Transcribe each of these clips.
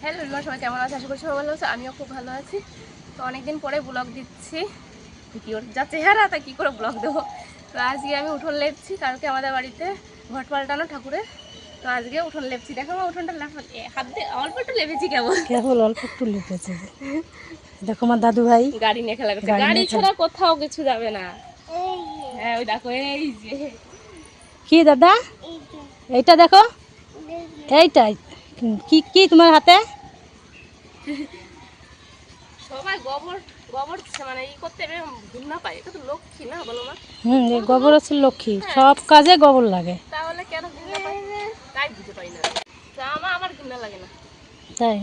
Hello everyone, সবাই কেমন আছে? আশা করি সবাই ভালো আছে। আমিও খুব ভালো আছি। তো অনেকদিন পরে ব্লগ দিচ্ছি। ভিডিওর যা চেহারা তা কী করে ব্লগ দেবো। তো আজকে আমি উঠোন লেপছি। কালকে আমাদের বাড়িতে ঘট পাল্টানো ঠাকুরের। তো আজকে উঠোন লেপছি। দেখো আমার উঠোনটা হাত দিয়ে অল্প একটু লেপেছি। কেবল অল্প একটু লেপেছে। দেখো আমার দাদু ভাই গাড়ি নিয়ে খেলা করছে। গাড়ি ছাড়া কোথাও কিছু যাবে না। হ্যাঁ ওই দেখো, এই যে কি দাদা, এইটা দেখো, এইটাই কি কি তোমার হাতে? সবাই গোবর গোবর মানে করতে ঘৃণা পায়। এটা তো লক্ষ্মী না, বলো মা? এই গোবর হচ্ছে লক্ষ্মী, সব কাজে গোবর লাগে। তাহলে কেন ঘৃণা পায় তাই বুঝতে পারি না। আমার ঘৃণা লাগে না। তাই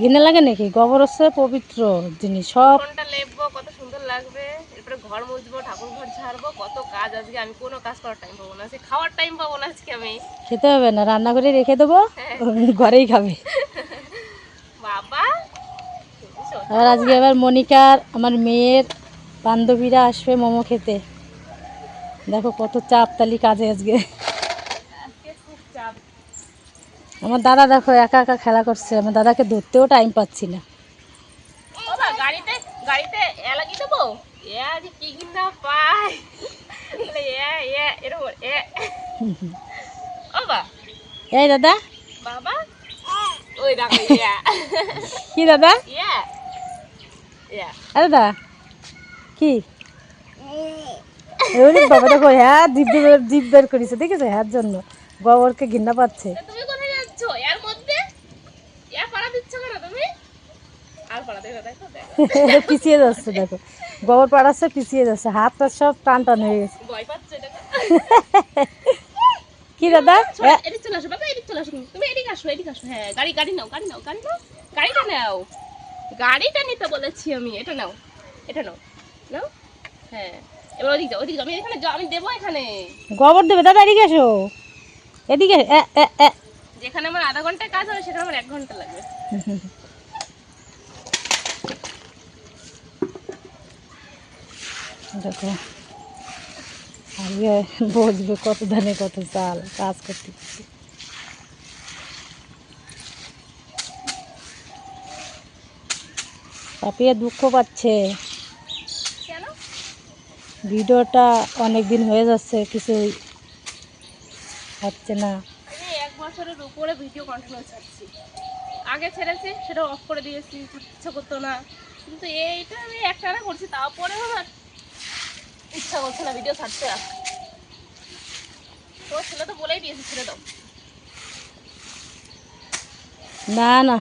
ঘৃণা লাগে নাকি? গোবর হচ্ছে পবিত্র জিনিস। সব উঠোনটা লেপবো, কত সুন্দর লাগবে। এরপরে ঘর মুছবো, ঠাকুর ঘর ঝাড়বো, কত কাজ আজকে। আমি কোনো কাজ করার টাইম পাবো না, খাওয়ার টাইম পাবো না আজকে। আমি খেতে হবে না, রান্না করে রেখে দেবো, ঘরেই খাবে। বাবা আর আজকে আবার মনিকার, আমার মেয়ের বান্ধবীরা আসবে মোমো খেতে। দেখো কত চাপ তালি কাজে আজকে। খুব চাপ। আমার দাদা দেখো একা একা খেলা করছে, আমার দাদাকে ধরতেও টাইম পাচ্ছি না। বাবা গাড়িতে গাড়িতে লাগি দেবো। আজ কি ঘৃণা পায়। এরকম বাবা। এই দাদা, বাবা ওই দেখো কি দাদা, দাদা কি বাবা দেখো, হ্যাঁ জিভ বের করেছে, দেখেছো? হ্যাঁ জন্য গোবরকে ঘৃণা পাচ্ছে। তুমি কোথায় যাচ্ছ এর মধ্যে? পাড়া দিচ্ছ কেন তুমি? আর পাড়া দেবে, দেখো পিছিয়ে যাচ্ছে, দেখো গোবর পাড়াচ্ছে, পিছিয়ে যাচ্ছে, হাতটা সব টান টান হয়ে গেছে। ভয় পাচ্ছে এটা। কি দাদা, এদিকে চলে আসো বাবা, এদিকে চলে আসো। তুমি এদিকে আসো, এদিকে আসো। হ্যাঁ গাড়ি গাড়ি নাও, গাড়ি নাও, গাড়ি নাও, গাড়িটা নাও। গাড়িটা নিতে বলেছি আমি। এটা নাও, এটা নাও, নাও। হ্যাঁ এবার ওদিকে যাও, ওদিকে যাও। আমি এখানে যাও, আমি দেবো এখানে। গোবর দেবে দাদা, এদিকে এসো, এদিকে। যেখানে আমার আধা ঘন্টায় কাজ হবে সেখানে আমার 1 ঘন্টা লাগবে। দেখো আজকে বসবে কত ধানে কত চাল কাজ করতে করতে। পাপিয়া দুঃখ পাচ্ছে, কেন? ভিডিওটা অনেক দিন হয়ে যাচ্ছে, কিছুই হচ্ছে না। আমি 1 বছরের উপরে ভিডিও কন্টিনিউ ছাড়ছি। আগে ছেড়েছি, সেটা অফ করে দিয়েছি, ইচ্ছা করতো না। কিন্তু এইটা আমি একটানা করছি, তারপরেও আমার ইচ্ছা করছে না ভিডিও ছাড়তে। আর তোমার ছেলে তো বলেই দিয়েছে ছেড়ে দাও। না না,